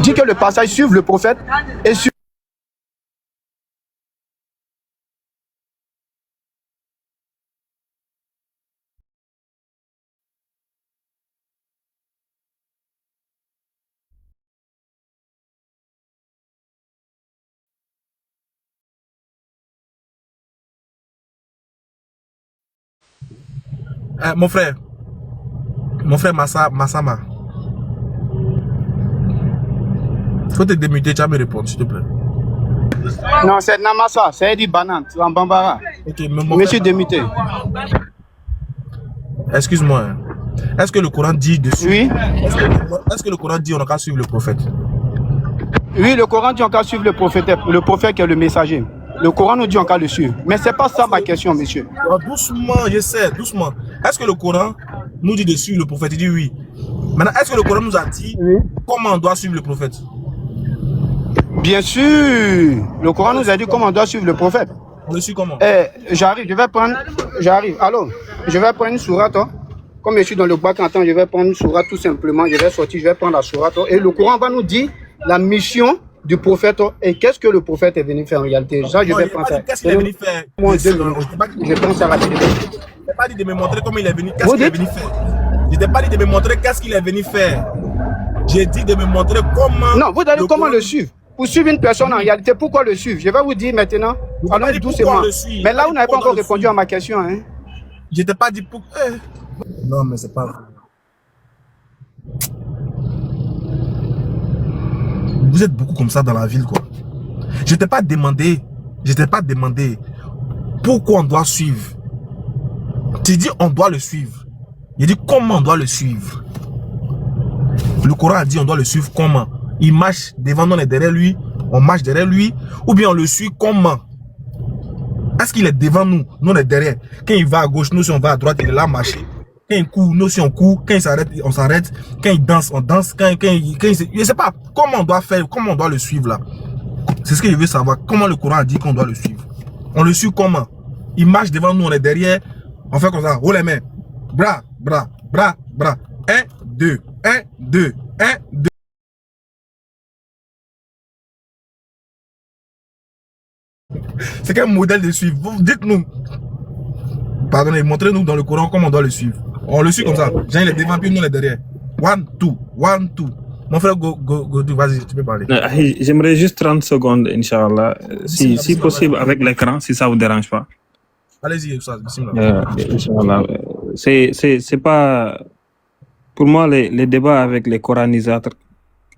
dit que le passage suive le prophète et suive. Mon frère Massama, faut te démuter, tu vas me répondre, s'il te plaît. Non, c'est Namasa, c'est Eddie Banane, c'est en Bambara. Ok, mais Monsieur démuté. Excuse-moi. Est-ce que le Coran dit dessus? Oui. Est-ce que le Coran dit on n'a qu'à suivre le prophète? Oui, le Coran dit on qu'à suivre le prophète qui est le messager. Le Coran nous dit on qu'à le suivre. Mais c'est pas ça ma question, monsieur. Doucement, je sais, doucement. Est-ce que le Coran nous dit de suivre le prophète? Il dit oui. Maintenant, est-ce que le Coran nous a dit comment on doit suivre le prophète? Bien sûr. Le Coran nous a dit comment on doit suivre le prophète. On le suit comment? J'arrive, j'arrive. Allô, je vais prendre une sourate. Comme je suis dans le bac en temps, je vais prendre une sourate tout simplement. Je vais sortir, je vais prendre la sourate. Et le Coran va nous dire la mission du prophète et qu'est-ce que le prophète est venu faire en réalité. Ça, je vais prendre ça. Qu'est-ce qu'il est venu faire? Je prends ça rapidement. Je t'ai pas dit de me montrer comment il est venu. Qu'est-ce qu'il est venu faire? Je t'ai pas dit de me montrer qu'est-ce qu'il est venu faire. J'ai dit de me montrer comment. Non, vous allez comment le suivre. Pour suivre une personne en réalité, pourquoi le suivre? Je vais vous dire maintenant. Allons doucement. Mais là, vous n'avez pas encore répondu à ma question. Hein? Je t'ai pas dit pourquoi. Non, mais c'est pas vrai. Vous êtes beaucoup comme ça dans la ville, quoi. Je t'ai pas demandé pourquoi on doit suivre. Tu dis on doit le suivre. Il dit comment on doit le suivre. Le Coran a dit on doit le suivre comment. Il marche devant nous, on est derrière lui, on marche derrière lui, ou bien on le suit comment? Est-ce qu'il est devant nous, nous on est derrière? Quand il va à gauche, nous si on va à droite, il est là à marcher. Quand il court, nous si on court, quand il s'arrête, on s'arrête. Quand il danse, on danse. Quand il je sais pas comment on doit faire, comment on doit le suivre là. C'est ce que je veux savoir. Comment le Coran a dit qu'on doit le suivre. On le suit comment? Il marche devant nous, on est derrière. On fait comme ça. Haut les mains. Bras, bras, bras, bras. 1, 2, 1, 2, 1, 2. C'est quel modèle de suivre? Dites-nous. Pardonnez, montrez-nous dans le Coran comment on doit le suivre. On le suit comme ça. Jean, il est devant, puis nous, on est derrière. 1, 2, 1, 2. Mon frère, go, vas-y, tu peux parler. J'aimerais juste 30 secondes, Inch'Allah. Si possible, avec l'écran, si ça vous dérange pas. Allez-y, Oustaz, Inch'Allah. C'est pas... Pour moi, les débats avec les coranisateurs,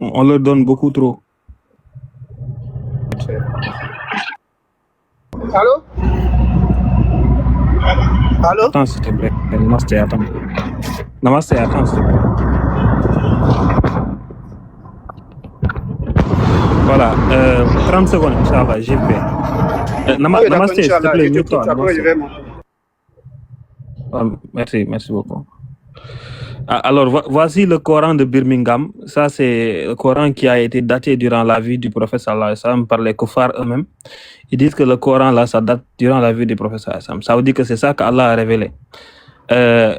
on leur donne beaucoup trop. Allô? Allô? Attends, s'il te plaît. Namaste, attends. Namaste, attends, s'il te plaît. Voilà, 30 secondes, Inch'Allah, j'ai fait. Namaste, s'il te plaît, merci beaucoup. Alors, voici le Coran de Birmingham. Ça, c'est le Coran qui a été daté durant la vie du prophète sallallahu alayhi wa sallam par les kuffars eux-mêmes. Ils disent que le Coran, là, ça date durant la vie du prophète sallallahu alayhi wa sallam. Ça veut dire que c'est ça qu'Allah a révélé.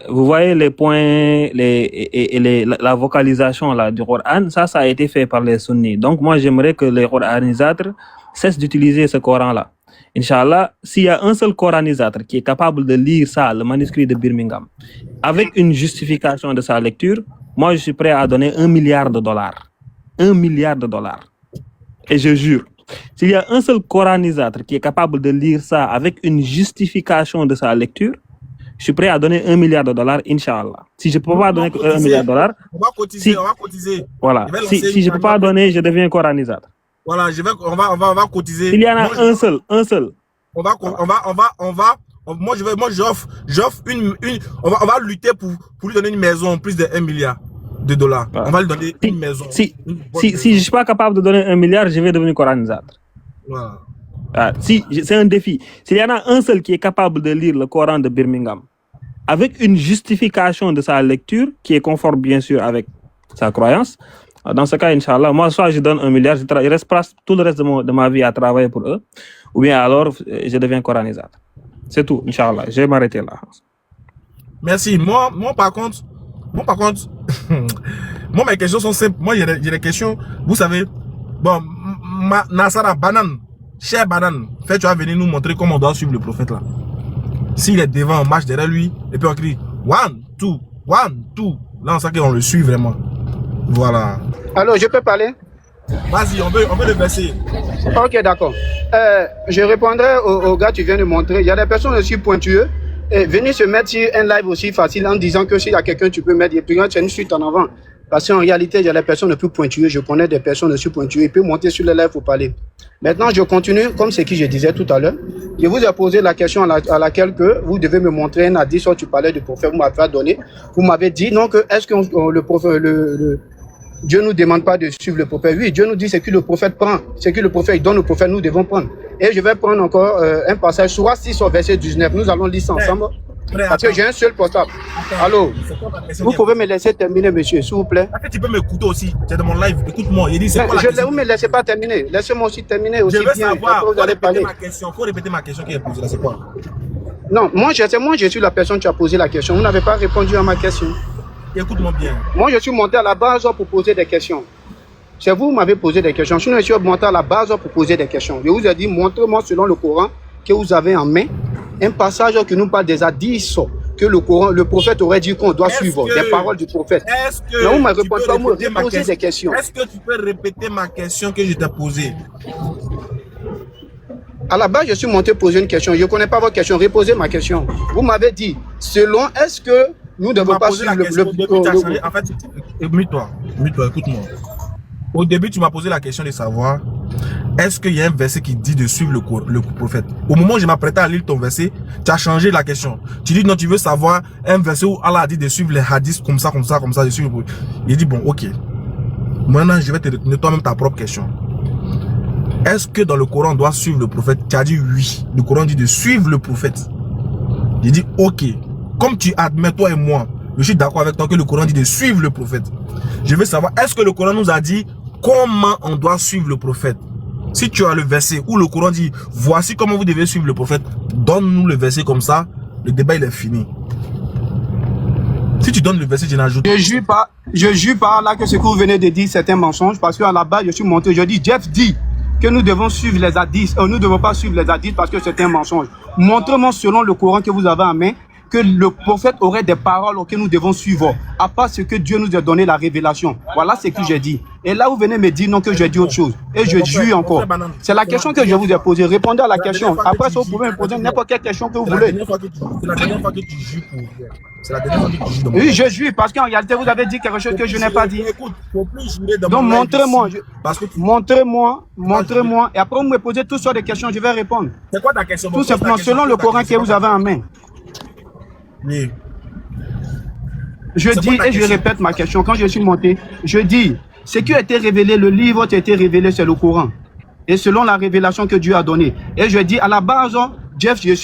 Vous voyez les points la vocalisation là, du Coran, ça a été fait par les sunnis. Donc, moi, j'aimerais que les coranisateurs cessent d'utiliser ce Coran-là. Inch'Allah, s'il y a un seul coranisateur qui est capable de lire ça, le manuscrit de Birmingham, avec une justification de sa lecture, moi, je suis prêt à donner $1 milliard. $1 milliard. Et je jure, s'il y a un seul coranisateur qui est capable de lire ça avec une justification de sa lecture, je suis prêt à donner $1 milliard, Inch'Allah. Si je ne peux pas donner $1 milliard, on va cotiser. Voilà. Si je ne peux pas donner, je deviens coranisateur. Voilà, on va cotiser. Il y en a un seul. Moi, j'offre on va lutter pour lui donner une maison, plus de $1 milliard. Voilà. On va lui donner une maison. Si je ne suis pas capable de donner $1 milliard, je vais devenir coranisateur. Voilà. C'est un défi. S'il y en a un seul qui est capable de lire le Coran de Birmingham, avec une justification de sa lecture, qui est conforme bien sûr avec sa croyance, dans ce cas, Inch'Allah, moi, soit je donne $1 milliard, je reste tout le reste de ma vie à travailler pour eux, ou bien alors, je deviens coranisateur. C'est tout, Inch'Allah. Je vais m'arrêter là. Merci. Moi, par contre, Moi, mes questions sont simples. Moi, j'ai des questions, vous savez. Bon, Nassara, banane, chère banane, fait, tu vas venir nous montrer comment on doit suivre le prophète là. S'il est devant, on marche derrière lui, et puis on crie 1, 2, 1, 2. Là, on sait qu'on le suit vraiment. Voilà. Alors, je peux parler? Vas-y, on veut le verser. Ok, d'accord. Je répondrai au gars que tu viens de montrer. Il y a des personnes aussi pointueuses. Et venez se mettre sur un live aussi facile en disant que s'il y a quelqu'un, tu peux mettre. Et puis, tu as une suite en avant. Parce qu'en réalité, il y a des personnes les plus pointueuses. Je connais des personnes aussi pointueuses. Il peut monter sur le live pour parler. Maintenant, je continue comme ce que je disais tout à l'heure. Je vous ai posé la question à laquelle que vous devez me montrer un hadith où tu parlais du prophète. Vous m'avez donné. Vous m'avez dit non, que est-ce que le prophète, Dieu ne nous demande pas de suivre le prophète. Oui, Dieu nous dit ce que le prophète prend. Ce que le prophète donne au prophète, nous devons prendre. Et je vais prendre encore un passage, Sourate 6 au verset 19. Nous allons lire ça ensemble. Parce que j'ai un seul portable. Allô? Vous pouvez me laisser terminer, monsieur, s'il vous plaît. Tu peux m'écouter aussi. C'est de mon live. Écoute-moi. Il dit c'est quoi la question? Vous ne me laissez pas terminer. Laissez-moi aussi terminer aussi. Je veux bien. savoir. Vous allez parler. Faut répéter ma question qui est posée là. C'est quoi? Non, moi je suis la personne qui a posé la question. Vous n'avez pas répondu à ma question. Écoute-moi bien. Moi, je suis monté à la base pour poser des questions. C'est vous qui m'avez posé des questions. Je suis monté à la base pour poser des questions. Je vous ai dit, montrez-moi selon le Coran que vous avez en main un passage qui nous parle des hadiths que le prophète aurait dit qu'on doit suivre, des paroles du prophète. Mais vous m'avez répondu à me poser des questions. Est-ce que tu peux répéter ma question que je t'ai posée? À la base, je suis monté poser une question. Je ne connais pas votre question. Reposez ma question. Vous m'avez dit, selon, est-ce que nous ne devons pas suivre En fait, mute-toi, écoute-moi. Au début, tu m'as posé la question de savoir, est-ce qu'il y a un verset qui dit de suivre le prophète? Au moment où je m'apprêtais à lire ton verset, tu as changé la question. Tu dis non, tu veux savoir un verset où Allah a dit de suivre les hadiths comme ça, de suivre le prophète. Il dit bon, ok. Maintenant, je vais te retourner toi-même ta propre question. Est-ce que dans le Coran, on doit suivre le prophète? Tu as dit oui. Le Coran dit de suivre le prophète. Il dit ok. Comme tu admets, toi et moi, je suis d'accord avec toi que le Coran dit de suivre le prophète. Je veux savoir, est-ce que le Coran nous a dit comment on doit suivre le prophète? Si tu as le verset où le Coran dit, voici comment vous devez suivre le prophète, donne-nous le verset comme ça, le débat il est fini. Si tu donnes le verset, je n'ajoute pas. Je jure par là que ce que vous venez de dire, c'est un mensonge, parce qu'à la base, je suis monté, je dis, Jeff dit que nous devons suivre les hadiths, nous ne devons pas suivre les hadiths parce que c'est un mensonge. Montrez-moi selon le Coran que vous avez en main, que le prophète aurait des paroles auxquelles nous devons suivre, à part ce que Dieu nous a donné la révélation. Voilà ce que j'ai dit. Et là, vous venez me dire non que j'ai dit autre chose. Et je jure encore. C'est la question que je vous ai posée. Répondez à la question. Après ça, vous pouvez me poser n'importe quelle question que vous voulez. C'est la dernière fois que tu jures pour vrai. C'est la dernière fois que tu jures. Oui, je jure parce qu'en réalité, vous avez dit quelque chose que je n'ai pas dit. Écoute, faut plus jurer dans donc, montrez-moi. Montrez-moi. Et après, vous me posez toutes sortes de questions, je vais répondre. C'est quoi ta question? Tout simplement, selon le Coran que vous avez en main. Oui. Je dis et je répète ma question. Quand je suis monté, je dis, ce qui a été révélé, le livre qui a été révélé, c'est le Coran. Et selon la révélation que Dieu a donnée. Et je dis, à la base, Jeff, Dieu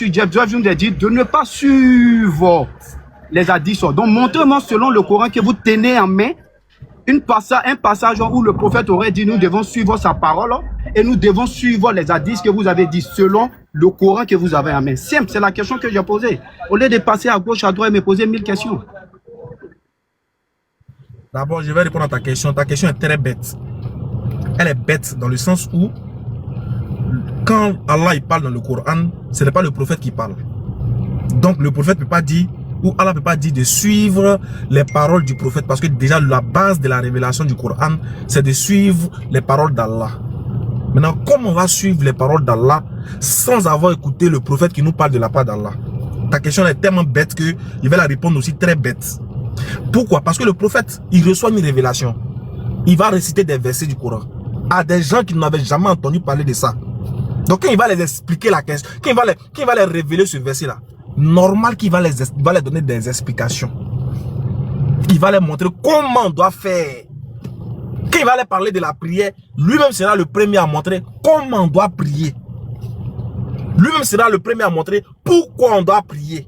nous a dit de ne pas suivre les hadiths. Donc, montrez-moi selon le Coran que vous tenez en main, un passage où le prophète aurait dit, nous devons suivre sa parole et nous devons suivre les hadiths que vous avez dit selon le Coran que vous avez en main. Simple, c'est la question que j'ai posée. Au lieu de passer à gauche, à droite et me poser 1000 questions. D'abord, je vais répondre à ta question. Ta question est très bête. Elle est bête dans le sens où, quand Allah il parle dans le Coran, ce n'est pas le prophète qui parle. Donc, le prophète ne peut pas dire, ou Allah ne peut pas dire de suivre les paroles du prophète. Parce que déjà, la base de la révélation du Coran, c'est de suivre les paroles d'Allah. Maintenant, comment on va suivre les paroles d'Allah sans avoir écouté le prophète qui nous parle de la part d'Allah? Ta question est tellement bête que je vais la répondre aussi très bête. Pourquoi? Parce que le prophète, il reçoit une révélation. Il va réciter des versets du Coran à des gens qui n'avaient jamais entendu parler de ça. Donc, quand il va les expliquer la question, quand il va les révéler ce verset-là, normal qu'il va les donner des explications. Il va les montrer comment on doit faire. Quand il va les parler de la prière, lui-même sera le premier à montrer comment on doit prier. Lui-même sera le premier à montrer pourquoi on doit prier.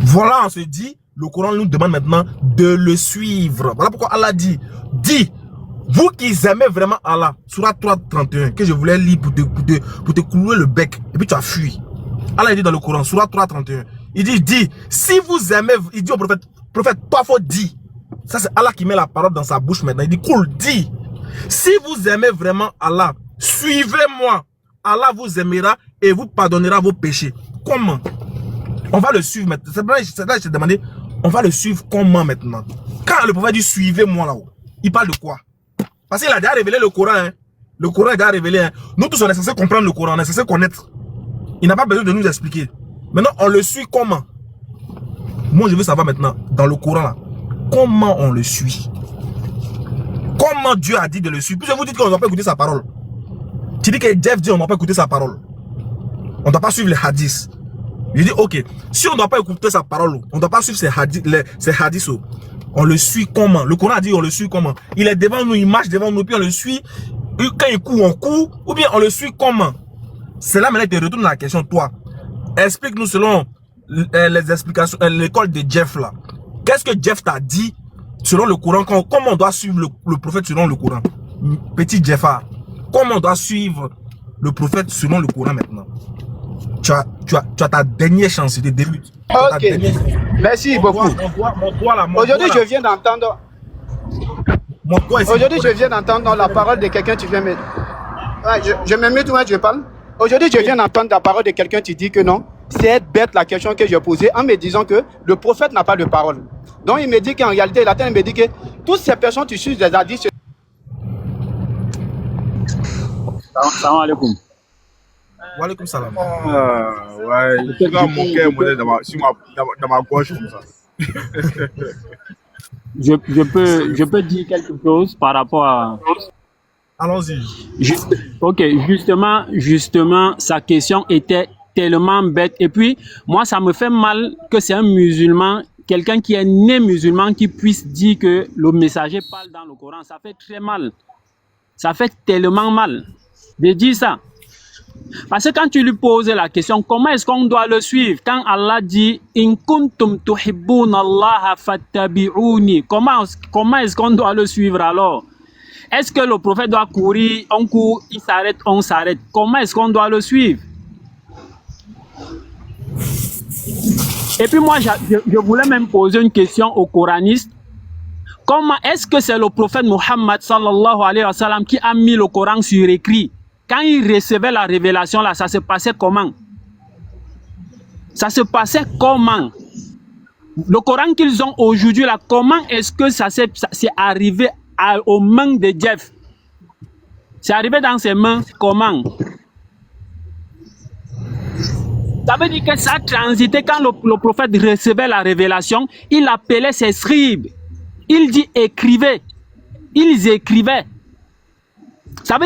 Voilà, on se dit, le Coran nous demande maintenant de le suivre. Voilà pourquoi Allah dit, vous qui aimez vraiment Allah, Sourate 3:31, que je voulais lire pour te clouer le bec, et puis tu as fui. Allah dit dans le Coran, Sourate 3:31, il dit, si vous aimez, il dit au prophète, toi faut dire, Ça, c'est Allah qui met la parole dans sa bouche maintenant. Il dit, cool, dis. Si vous aimez vraiment Allah, suivez-moi. Allah vous aimera et vous pardonnera vos péchés. Comment? On va le suivre maintenant. C'est là que je t'ai demandé, on va le suivre comment maintenant? Quand le prophète dit suivez-moi là-haut, il parle de quoi? Parce qu'il a déjà révélé le Coran. Hein. Le Coran est déjà révélé. Hein. Nous tous, on est censé comprendre le Coran, on est censé connaître. Il n'a pas besoin de nous expliquer. Maintenant, on le suit comment? Moi, je veux savoir maintenant, dans le Coran là, comment on le suit? Comment Dieu a dit de le suivre? Puisque vous dites qu'on ne doit pas écouter sa parole. Tu dis que Jeff dit qu'on ne doit pas écouter sa parole. On ne doit pas suivre les hadiths. Je dis, ok, si on ne doit pas écouter sa parole, on ne doit pas suivre ses hadiths, on le suit comment? Le Coran a dit on le suit comment? Il est devant nous, il marche devant nous, puis on le suit. Quand il court, on court, ou bien on le suit comment? C'est là maintenant que tu retournes la question, toi. Explique-nous selon les explications, l'école de Jeff là. Qu'est-ce que Jeff t'a dit selon le Coran? Comment on doit suivre le prophète selon le Coran? Petit Jeffa, comment on doit suivre le prophète selon le Coran maintenant? Tu as ta dernière chance de début. Ok, merci beaucoup. Aujourd'hui, je viens d'entendre. Aujourd'hui, je viens d'entendre la parole de quelqu'un. Tu viens me. Ouais, je me mets tout, je parle. Aujourd'hui, je viens d'entendre la parole de quelqu'un qui dit que non, c'est bête la question que j'ai posée en me disant que le prophète n'a pas de parole. Donc, il me dit qu'en réalité, il me dit que toutes ces personnes qui suivent des hadiths. Salam alaikum. Wa alaikum salam. Ouais, je dois mon cœur dans ma gauche comme ça. Je peux dire quelque chose par rapport à... Allons-y. Ok, justement, sa question était tellement bête. Et puis, moi, ça me fait mal que c'est un musulman, quelqu'un qui est né musulman, qui puisse dire que le messager parle dans le Coran. Ça fait très mal. Ça fait tellement mal de dire ça. Parce que quand tu lui poses la question, comment est-ce qu'on doit le suivre? Quand Allah dit In kuntum tuhibbuna Allah fattabi'uni, comment est-ce qu'on doit le suivre alors? Est-ce que le prophète doit courir, on court, il s'arrête, on s'arrête? Comment est-ce qu'on doit le suivre? Et puis moi, je voulais même poser une question aux coranistes. Comment est-ce que c'est le prophète Muhammad sallallahu alayhi wa sallam qui a mis le Coran sur écrit? Quand il recevait la révélation là, ça se passait comment? Ça se passait comment? Le Coran qu'ils ont aujourd'hui là, comment est-ce que ça s'est arrivé aux mains de Jeff? C'est arrivé dans ses mains comment? Ça veut dire que ça a transité quand le prophète recevait la révélation, il appelait ses scribes. Il dit écrivez. Ils écrivaient. Ça veut